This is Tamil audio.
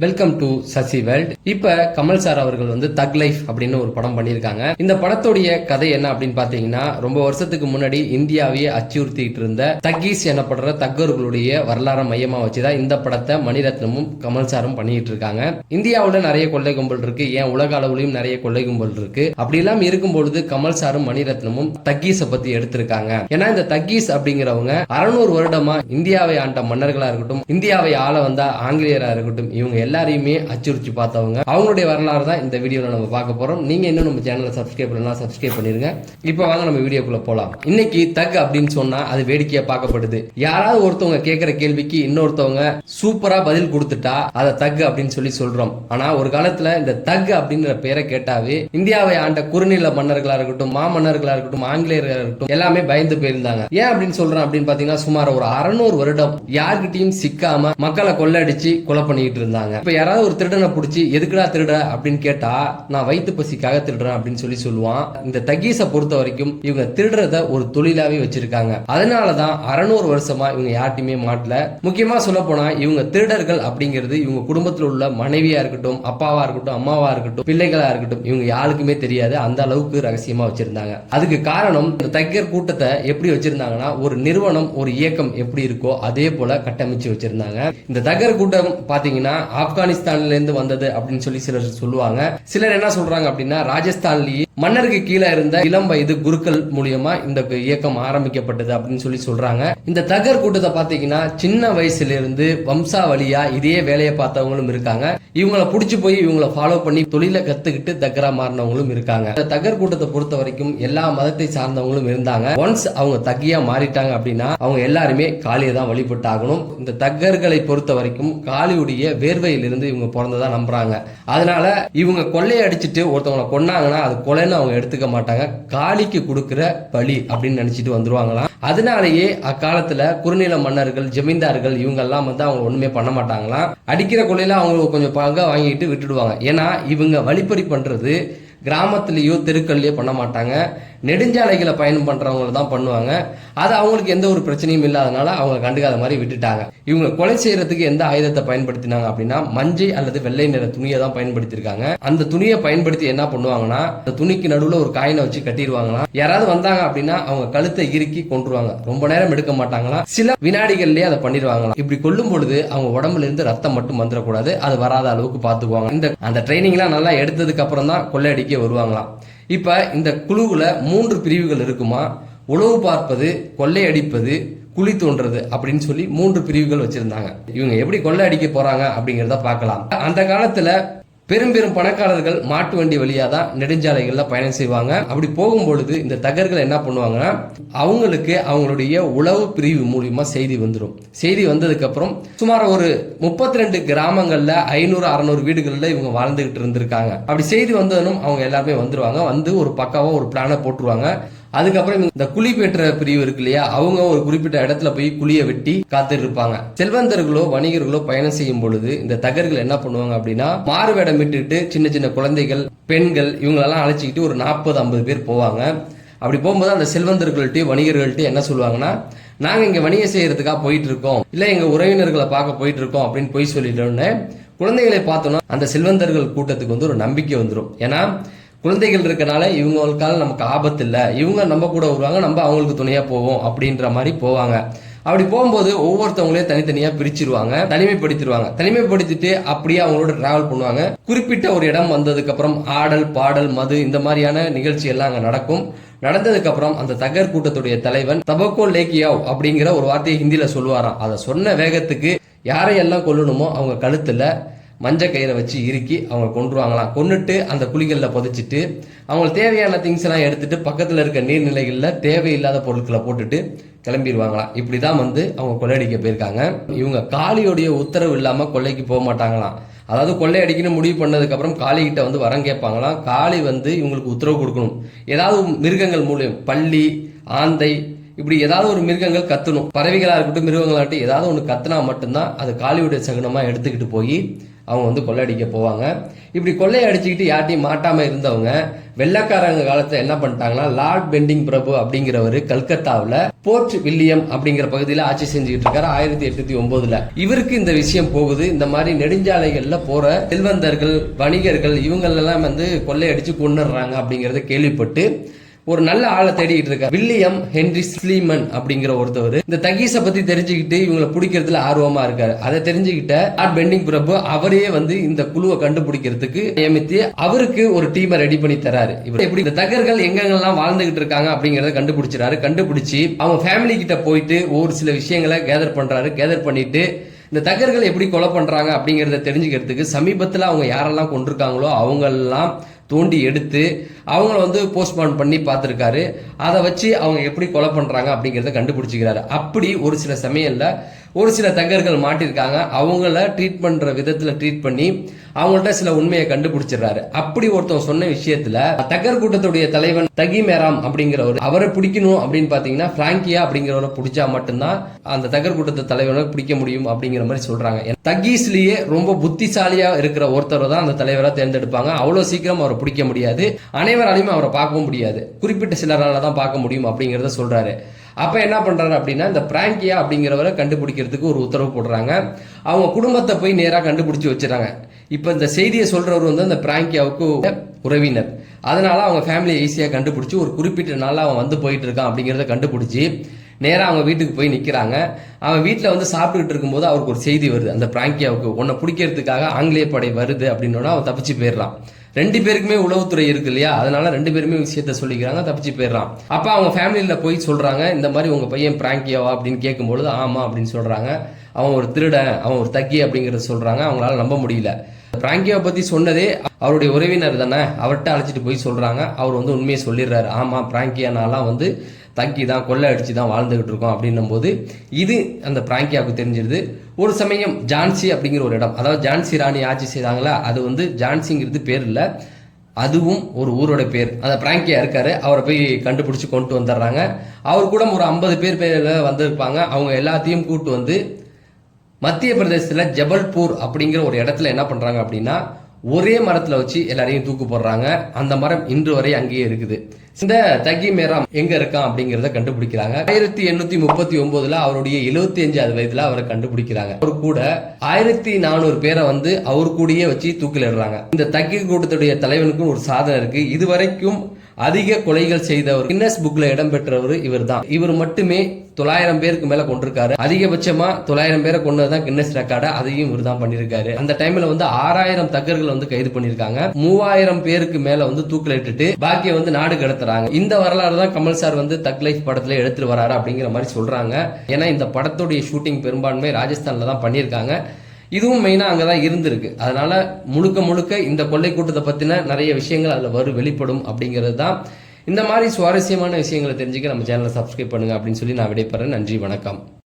Welcome to Sasi world. இப்ப கமல் சார் அவர்கள் தக் லைஃப் அப்படின்னு ஒரு படம் பண்ணியிருக்காங்க. இந்த படத்துடைய கதை என்ன அப்படின்னு பாத்தீங்கன்னா, ரொம்ப வருஷத்துக்கு முன்னாடி இந்தியாவையே அச்சுறுத்திட்டு இருந்த தக்கீஸ் எனப்படுற தக்கர்களுடைய வரலாறு மையமா வச்சுதான் இந்த படத்தை மணிரத்னமும் கமல் சாரும் பண்ணிட்டு இருக்காங்க. இந்தியாவுல நிறைய கொள்ளை கும்பல் இருக்கு, ஏன் உலக அளவுலயும் நிறைய கொள்ளை கும்பல் இருக்கு. அப்படி எல்லாம் இருக்கும் பொழுது கமல் சாரும் மணிரத்னமும் தக்கீஸை பத்தி எடுத்திருக்காங்க. ஏன்னா இந்த தக்கீஸ் அப்படிங்கிறவங்க 600 வருடமா இந்தியாவை ஆண்ட மன்னர்களா இருக்கட்டும், இந்தியாவை ஆள வந்த ஆங்கிலேயரா இருக்கட்டும், இவங்க எல்லாரையுமே அச்சுறுத்தி பார்த்தவங்க. அவங்களுடைய வரலாறு தான் இந்த வீடியோல நம்ம பார்க்க போறோம். நீங்க இன்னும் நம்ம சேனலை சப்ஸ்கிரைப் பண்ணலாம், சப்ஸ்கிரைப் பண்ணிருங்க. இப்போ வாங்க நம்ம வீடியோக்குள்ள போலாம். இன்னைக்கு தக் அப்படின்னு சொன்னா அது வேடிக்கையா பார்க்கப்படுது. யாராவது ஒருத்தவங்க கேட்கிற கேள்விக்கு இன்னொருத்தவங்க சூப்பரா பதில் கொடுத்துட்டா அதை தக் அப்படின்னு சொல்லி சொல்றோம். ஆனா ஒரு காலத்துல இந்த தக் அப்படின்ற பேரை கேட்டாவே இந்தியாவை ஆண்ட குறுநில மன்னர்களா இருக்கட்டும், மாமன்னர்களா இருக்கட்டும், ஆங்கிலேயர்களா இருக்கட்டும், எல்லாமே பயந்து போயிருந்தாங்க. ஏன் அப்படின்னு சொல்றேன் அப்படின்னு பாத்தீங்கன்னா, சுமார் ஒரு 600 வருடம் யார்கிட்டயும் சிக்காம மக்களை கொள்ளடிச்சு கொலை பண்ணிட்டு இருந்தாங்க. இப்ப யாராவது ஒரு திருடனை பிடிச்சி எதுக்குடா திருட அப்படின்னு கேட்டா, நான் வயிற்று பசிக்காக திருடுறேன் அப்படின்னு சொல்லி சொல்லுவான். இந்த தகீஸை பொறுத்த வரைக்கும் இவங்க திருடுறத ஒரு தொழிலாவே வச்சிருக்காங்க. அதனாலதான் 600 வருஷமா இவங்க யார்ட்டையுமே மாட்டல. முக்கியமா சொல்ல போனா இவங்க திருடர்கள் அப்படிங்கிறது இவங்க குடும்பத்தில் உள்ள மனைவியா இருக்கட்டும், அப்பாவா இருக்கட்டும், அம்மாவா இருக்கட்டும், பிள்ளைகளா இருக்கட்டும், இவங்க யாருக்குமே தெரியாது. அந்த அளவுக்கு ரகசியமா வச்சிருந்தாங்க. அதுக்கு காரணம் இந்த தக்கர் கூட்டத்தை எப்படி வச்சிருந்தாங்கன்னா, ஒரு நிறுவனம், ஒரு இயக்கம் எப்படி இருக்கோ அதே போல கட்டமைச்சு வச்சிருந்தாங்க. இந்த தக்கர் கூட்டம் பாத்தீங்கன்னா ஆப்கானிஸ்தான்ல இருந்து வந்தது அப்படின்னு சொல்லி சிலர் சொல்லுவாங்க. சிலர் என்ன சொல்றாங்க அப்படின்னா, ராஜஸ்தான்லயே மன்னருக்கு கீழே இருந்த இளம் வயது குருக்கள் மூலியமா இந்த இயக்கம் ஆரம்பிக்கப்பட்டது அப்படின்னு சொல்லி சொல்றாங்க. இந்த தகர் கூட்டத்தை பாத்தீங்கன்னா சின்ன வயசுல இருந்து வம்சாவளியா இதே வேலையை பார்த்தவங்களும் இருக்காங்க. இவங்களை புடிச்சு போய் இவங்களை ஃபாலோ பண்ணி தொழில கத்துக்கிட்டு தக்கரா மாறினவங்களும் இருக்காங்க. இந்த தகர் கூட்டத்தை பொறுத்த வரைக்கும் எல்லா மதத்தை சார்ந்தவங்களும் இருந்தாங்க. ஒன்ஸ் அவங்க தக்கியா மாறிட்டாங்க அப்படின்னா அவங்க எல்லாருமே காளியை தான் வழிபட்டு ஆகணும். இந்த தக்கர்களை பொறுத்த வரைக்கும் காளியுடைய வேர்வையிலிருந்து இவங்க பிறந்ததா நம்புறாங்க. அதனால இவங்க கொள்ளையை அடிச்சுட்டு ஒருத்தவங்களை கொன்னாங்கன்னா அது கொலை அவங்க எடுத்துக்க மாட்டாங்க, காளிக்கு கொடுக்கிற பலி அப்படின்னு நினைச்சிட்டு வந்துருவாங்களாம். அதனாலேயே அக்காலத்துல குறுநில மன்னர்கள், ஜமீன்தார்கள் இவங்க எல்லாம் அவங்க ஒண்ணுமே பண்ண மாட்டாங்களாம். அடிக்கிற கொள்ளையில அவங்க கொஞ்சம் பங்கா வாங்கிட்டு விட்டுடுவாங்க. ஏன்னா இவங்க வழிப்பறி பண்றது கிராமத்திலேயோ தெருக்கள்லயோ பண்ண மாட்டாங்க, நெடுஞ்சாலைகளை பயணம் பண்றவங்க தான் பண்ணுவாங்க. அது அவங்களுக்கு எந்த ஒரு பிரச்சனையும் இல்லாதனால அவங்க கண்டுக்காத மாதிரி விட்டுட்டாங்க. இவங்க கொலை செய்யறதுக்கு எந்த ஆயுதத்தை பயன்படுத்தினாங்க அப்படின்னா, மஞ்சள் அல்லது வெள்ளை நிற துணியை தான் பயன்படுத்திருக்காங்க. அந்த துணியை பயன்படுத்தி என்ன பண்ணுவாங்கன்னா, அந்த துணிக்கு நடுவுல ஒரு காயினை வச்சு கட்டிடுவாங்களாம். யாராவது வந்தாங்க அப்படின்னா அவங்க கழுத்தை இறுக்கி கொன்றுவாங்க. ரொம்ப நேரம் எடுக்க மாட்டாங்களாம், சில வினாடிகள்லயே அதை பண்ணிடுவாங்களாம். இப்படி கொல்லும் பொழுது அவங்க உடம்புல இருந்து ரத்தம் மட்டும் வந்துடக்கூடாது, அது வராத அளவுக்கு பாத்துக்குவாங்க. அந்த ட்ரைனிங் எல்லாம் நல்லா எடுத்ததுக்கு அப்புறம் தான் கொள்ளையடிக்க வருவாங்களாம். இப்ப இந்த குழுவுல 3 பிரிவுகள் இருக்குமா. உளவு பார்ப்பது, கொள்ளையடிப்பது, குழி தோன்றது அப்படின்னு சொல்லி 3 பிரிவுகள் வச்சிருந்தாங்க. இவங்க எப்படி கொள்ளை அடிக்க போறாங்க அப்படிங்கறத பார்க்கலாம். அந்த காலத்துல பெரும் பெரும் பணக்காரர்கள் மாட்டு வண்டி வழியா தான் நெடுஞ்சாலைகள்ல பயணம் செய்வாங்க. அப்படி போகும்பொழுது இந்த தகர்கள் என்ன பண்ணுவாங்கன்னா, அவங்களுக்கு அவங்களுடைய உளவு பிரிவு மூலியமா செய்தி வந்துடும். செய்தி வந்ததுக்கு அப்புறம் சுமார் ஒரு 32 கிராமங்கள்ல 500-600 வீடுகள்ல இவங்க வாழ்ந்துகிட்டு இருந்திருக்காங்க. அப்படி செய்தி வந்ததும் அவங்க எல்லாருமே வந்துருவாங்க. வந்து ஒரு பக்காவா ஒரு பிளானை போட்டுருவாங்க. அதுக்கப்புறம் இந்த குழி பெற்ற பிரிவு இருக்கு இல்லையா, அவங்க ஒரு குறிப்பிட்ட இடத்துல போய் குழியை வெட்டி காத்துட்டு இருப்பாங்க. செல்வந்தர்களோ வணிகர்களோ பயணம் செய்யும் பொழுது இந்த தகர்கள் என்ன பண்ணுவாங்க அப்படின்னா, மாறு வேடம் விட்டுட்டு சின்ன சின்ன குழந்தைகள், பெண்கள் இவங்களெல்லாம் அழைச்சிக்கிட்டு ஒரு 40-50 பேர் போவாங்க. அப்படி போகும்போது அந்த செல்வந்தர்கள்ட்டையும் வணிகர்கள்ட்டையும் என்ன சொல்லுவாங்கன்னா, நாங்க இங்க வணிகம் செய்யறதுக்காக போயிட்டு இருக்கோம், இல்ல எங்க உறவினர்களை பார்க்க போயிட்டு இருக்கோம் அப்படின்னு போய் சொல்லிட்டோன்னு குழந்தைகளை பார்த்தோம்னா அந்த செல்வந்தர்கள் கூட்டத்துக்கு ஒரு நம்பிக்கை வந்துடும். ஏன்னா குழந்தைகள் இருக்கனால இவங்களுக்கால நமக்கு ஆபத்து இல்லை, இவங்க நம்ம கூட வருவாங்க, நம்ம அவங்களுக்கு துணையா போவோம் அப்படின்ற மாதிரி போவாங்க. அப்படி போகும்போது ஒவ்வொருத்தவங்களையும் தனித்தனியா பிரிச்சிருவாங்க, தனிமைப்படுத்திடுவாங்க. தனிமைப்படுத்திட்டு அப்படியே அவங்களோட டிராவல் பண்ணுவாங்க. குறிப்பிட்ட ஒரு இடம் வந்ததுக்கு அப்புறம் ஆடல், பாடல், மது இந்த மாதிரியான நிகழ்ச்சி எல்லாம் அங்க நடக்கும். நடந்ததுக்கு அப்புறம் அந்த தகர் கூட்டத்துடைய தலைவன் தபக்கோ லேக்கியாவ் அப்படிங்கிற ஒரு வார்த்தையை ஹிந்தியில சொல்லுவாராம். அதை சொன்ன வேகத்துக்கு யாரையெல்லாம் கொல்லணுமோ அவங்க கழுத்துல மஞ்சள் கயிறை வச்சு இறுக்கி அவங்க கொன்றுவாங்களாம். கொன்னுட்டு அந்த குழிகளில் புதைச்சிட்டு அவங்களுக்கு தேவையான திங்ஸ் எல்லாம் எடுத்துட்டு பக்கத்தில் இருக்க நீர்நிலைகளில் தேவையில்லாத பொருட்களை போட்டுட்டு கிளம்பிடுவாங்களாம். இப்படிதான் அவங்க கொள்ளையடிக்க போயிருக்காங்க. இவங்க காளியோடைய உத்தரவு இல்லாம கொள்ளைக்கு போக மாட்டாங்களாம். அதாவது கொள்ளை அடிக்கணும் முடிவு பண்ணதுக்கு அப்புறம் காளி கிட்ட வரம் கேட்பாங்களாம். காளி இவங்களுக்கு உத்தரவு கொடுக்கணும். ஏதாவது மிருகங்கள் மூலியம், பள்ளி, ஆந்தை, இப்படி ஏதாவது ஒரு மிருகங்கள் கத்தணும். பறவைகளா இருக்கட்டும், மிருகங்களாகட்டும், ஏதாவது ஒன்று கத்துனா மட்டும்தான் அது காளியுடைய சகுனமா எடுத்துக்கிட்டு போய் அவங்க வந்து கொள்ளையடிக்க போவாங்க. இப்படி கொள்ளையடிச்சுக்கிட்டு யார்ட்டையும் மாட்டாம இருந்தவங்க வெள்ளக்காரங்க காலத்துல என்ன பண்ணிட்டாங்கன்னா, லார்ட் பெண்டிங் பிரபு அப்படிங்கிறவர் கல்கத்தாவில் போர்ட் வில்லியம் அப்படிங்கிற பகுதியில் ஆட்சி செஞ்சுக்கிட்டு இருக்காரு 1809. இவருக்கு இந்த விஷயம் போகுது. இந்த மாதிரி நெடுஞ்சாலைகள்ல போற செல்வந்தர்கள், வணிகர்கள் இவங்களெல்லாம் வந்து கொள்ளையடிச்சு கொண்டுடுறாங்க அப்படிங்கறத கேள்விப்பட்டு ஒரு நல்ல ஆளை தேடிட்டு இருக்காரு. வில்லியம் ஹென்ரி ஸ்லீமன் அப்படிங்கிற ஒருத்தவர் இந்த தகீஸை பத்தி தெரிஞ்சுக்கிட்டு இவங்களை பிடிக்கிறதுல ஆர்வமா இருக்காரு. அதை தெரிஞ்சுக்கிட்ட லார்ட் பெண்டிங் பிரபு அவரே வந்து இந்த குழுவை கண்டுபிடிக்கிறதுக்கு நியமித்து அவருக்கு ஒரு டீமை ரெடி பண்ணி தராரு. இவர் எப்படி இந்த தகர்கள் எங்கெங்கெல்லாம் வாழ்ந்துகிட்டு இருக்காங்க அப்படிங்கறத கண்டுபிடிச்சிடாரு. கண்டுபிடிச்சு அவங்க ஃபேமிலி கிட்ட போயிட்டு ஒரு சில விஷயங்களை கேதர் பண்றாரு. கேதர் பண்ணிட்டு இந்த தகர்கள் எப்படி கொலை பண்றாங்க அப்படிங்கறத தெரிஞ்சுக்கிறதுக்கு சமீபத்தில் அவங்க யாரெல்லாம் கொண்டிருக்காங்களோ அவங்களெல்லாம் தோண்டி எடுத்து அவங்கள வந்து போஸ்ட்மார்ட்டம் பண்ணி பார்த்துருக்காரு. அதை வச்சு அவங்க எப்படி கொலை பண்றாங்க அப்படிங்கிறத கண்டுபிடிச்சிக்கிறாரு. அப்படி ஒரு சில சமயம்ல ஒரு சில தகர்கள் மாட்டிருக்காங்க. அவங்கள ட்ரீட் பண்ற விதத்துல ட்ரீட் பண்ணி அவங்கள்ட்ட சில உண்மையை கண்டுபிடிச்சிடறாரு. அப்படி ஒருத்தன் சொன்ன விஷயத்துல தகர் கூட்டத்துடைய தலைவன் தகி மேராம் அப்படிங்கிறவர், அவரை பிடிக்கணும் அப்படின்னு பாத்தீங்கன்னா பிராங்கியா அப்படிங்கிறவரை பிடிச்சா மட்டும்தான் அந்த தகர் கூட்டத்து தலைவனை பிடிக்க முடியும் அப்படிங்கிற மாதிரி சொல்றாங்க. தகீஸ்லயே ரொம்ப புத்திசாலியா இருக்கிற ஒருத்தர் தான் அந்த தலைவரை தேர்ந்தெடுப்பாங்க. அவ்வளவு சீக்கிரம் அவரை பிடிக்க முடியாது, அனைவராலையும் அவரை பார்க்கவும் முடியாது, குறிப்பிட்ட சிலரால தான் பார்க்க முடியும் அப்படிங்கறத சொல்றாரு. அப்ப என்ன பண்றாரு அப்படின்னா, இந்த பிராங்கியா அப்படிங்கிறவரை கண்டுபிடிக்கிறதுக்கு ஒரு உத்தரவு போடுறாங்க. அவங்க குடும்பத்தை போய் நேரா கண்டுபிடிச்சு வச்சிடறாங்க. இப்ப இந்த செய்தியை சொல்றவர் வந்து அந்த பிராங்கியாவுக்கு உறவினர். அதனால அவங்க ஃபேமிலியை ஈஸியா கண்டுபிடிச்சு ஒரு குறிப்பிட்ட நாள் அவன் வந்து போயிட்டு இருக்கான் அப்படிங்கிறத கண்டுபிடிச்சு நேரா அவங்க வீட்டுக்கு போய் நிக்கிறாங்க. அவன் வீட்டுல வந்து சாப்பிட்டுக்கிட்டு இருக்கும்போது அவருக்கு ஒரு செய்தி வருது. அந்த பிராங்கியாவுக்கு உன்னை பிடிக்கிறதுக்காக ஆங்கிலேய படை வருது அப்படின்னா அவன் தப்பிச்சு போயிடுறான். ரெண்டு பேருக்குமே உளவுத்துறை இருக்கு இல்லையா, அதனால ரெண்டு பேருமே விஷயத்த சொல்லிக்கிறாங்க, தப்பிச்சு போயிடுறான். அப்ப அவங்க ஃபேமிலியில போய் சொல்றாங்க, இந்த மாதிரி உங்க பையன் பிராங்கியாவா அப்படின்னு கேட்கும்பொழுது ஆமா அப்படின்னு சொல்றாங்க. அவன் ஒரு திருடன், அவன் ஒரு தக்கி அப்படிங்கறத சொல்றாங்க. அவங்களால நம்ப முடியல. பிராங்கியாவை பத்தி சொன்னதே அவருடைய உறவினர் தானே, அவர்கிட்ட அழைச்சிட்டு போய் சொல்றாங்க. அவர் வந்து உண்மையை சொல்லிடுறாரு. ஆமா, பிராங்கியானாலாம் வந்து தக்கி தான், கொள்ளை அடிச்சு தான் வாழ்ந்துகிட்டு இருக்கோம் அப்படின்னும் போது இது அந்த பிராங்கியாவுக்கு தெரிஞ்சிருது. ஒரு சமயம் ஜான்சி அப்படிங்கிற ஒரு இடம், அதாவது ஜான்சி ராணி ஆட்சி செய்தாங்களா, அது வந்து ஜான்சிங்கிறது பேர் இல்ல, அதுவும் ஒரு ஊரோட பேர். அந்த பிராங்கியா இருக்காரு, அவரை போய் கண்டுபிடிச்சு கொண்டு வந்துடுறாங்க. அவர் கூட ஒரு 50 பேர் வந்திருப்பாங்க. அவங்க எல்லாத்தையும் கூட்டு வந்து மத்திய பிரதேசத்துல ஜபல்பூர் அப்படிங்கிற ஒரு இடத்துல என்ன பண்றாங்க அப்படின்னா, ஒரே மரத்துல வச்சு எல்லாரையும் தூக்கு போடுறாங்க. அந்த மரம் இன்று வரை அங்கேயே இருக்குது. இந்த தகி மேராம் எங்க இருக்கான் அப்படிங்கறத கண்டுபிடிக்கிறாங்க. 1839 அவருடைய 75வது வயதுல அவரை கண்டுபிடிக்கிறாங்க. அவர் கூட 1400 பேரை வந்து அவர் கூடயே வச்சு தூக்கிலிடுறாங்க. இந்த தகி கூட்டத்துடைய தலைவனுக்கும் ஒரு சாதனை இருக்கு. இதுவரைக்கும் அதிக கொலைகள் செய்தவர் கின்னஸ் புக்ல இடம்பெற்றவர் இவர் தான். இவர் மட்டுமே 900 பேருக்கு மேல கொண்டிருக்காரு. அதிகபட்சமா 900 பேரை கொண்டதுதான் கின்னஸ் ரெக்கார்டு. அதையும் இவர் தான் பண்ணிருக்காரு. அந்த டைம்ல வந்து 6000 தக்கர்கள் வந்து கைது பண்ணிருக்காங்க. 3000 பேருக்கு மேல வந்து தூக்கிலிட்டுட்டு பாக்கிய வந்து நாடு கடத்துறாங்க. இந்த வரலாறு தான் கமல் சார் வந்து தக் லைஃப் படத்துல எடுத்துட்டு வராரு அப்படிங்கிற மாதிரி சொல்றாங்க. ஏன்னா இந்த படத்துடைய ஷூட்டிங் பெரும்பான்மை ராஜஸ்தான்ல தான் பண்ணிருக்காங்க. இதுவும் மெயினா அங்கதான் இருந்திருக்கு. அதனால முழுக்க முழுக்க இந்த கொள்ளை கூட்டத்தை பத்தின நிறைய விஷயங்கள் அதுல வெளிப்படும் அப்படிங்கிறது தான். இந்த மாதிரி சுவாரஸ்யமான விஷயங்களை தெரிஞ்சுக்க நம்ம சேனலை சப்ஸ்கிரைப் பண்ணுங்க அப்படின்னு சொல்லி நான் விடைபெறேன். நன்றி, வணக்கம்.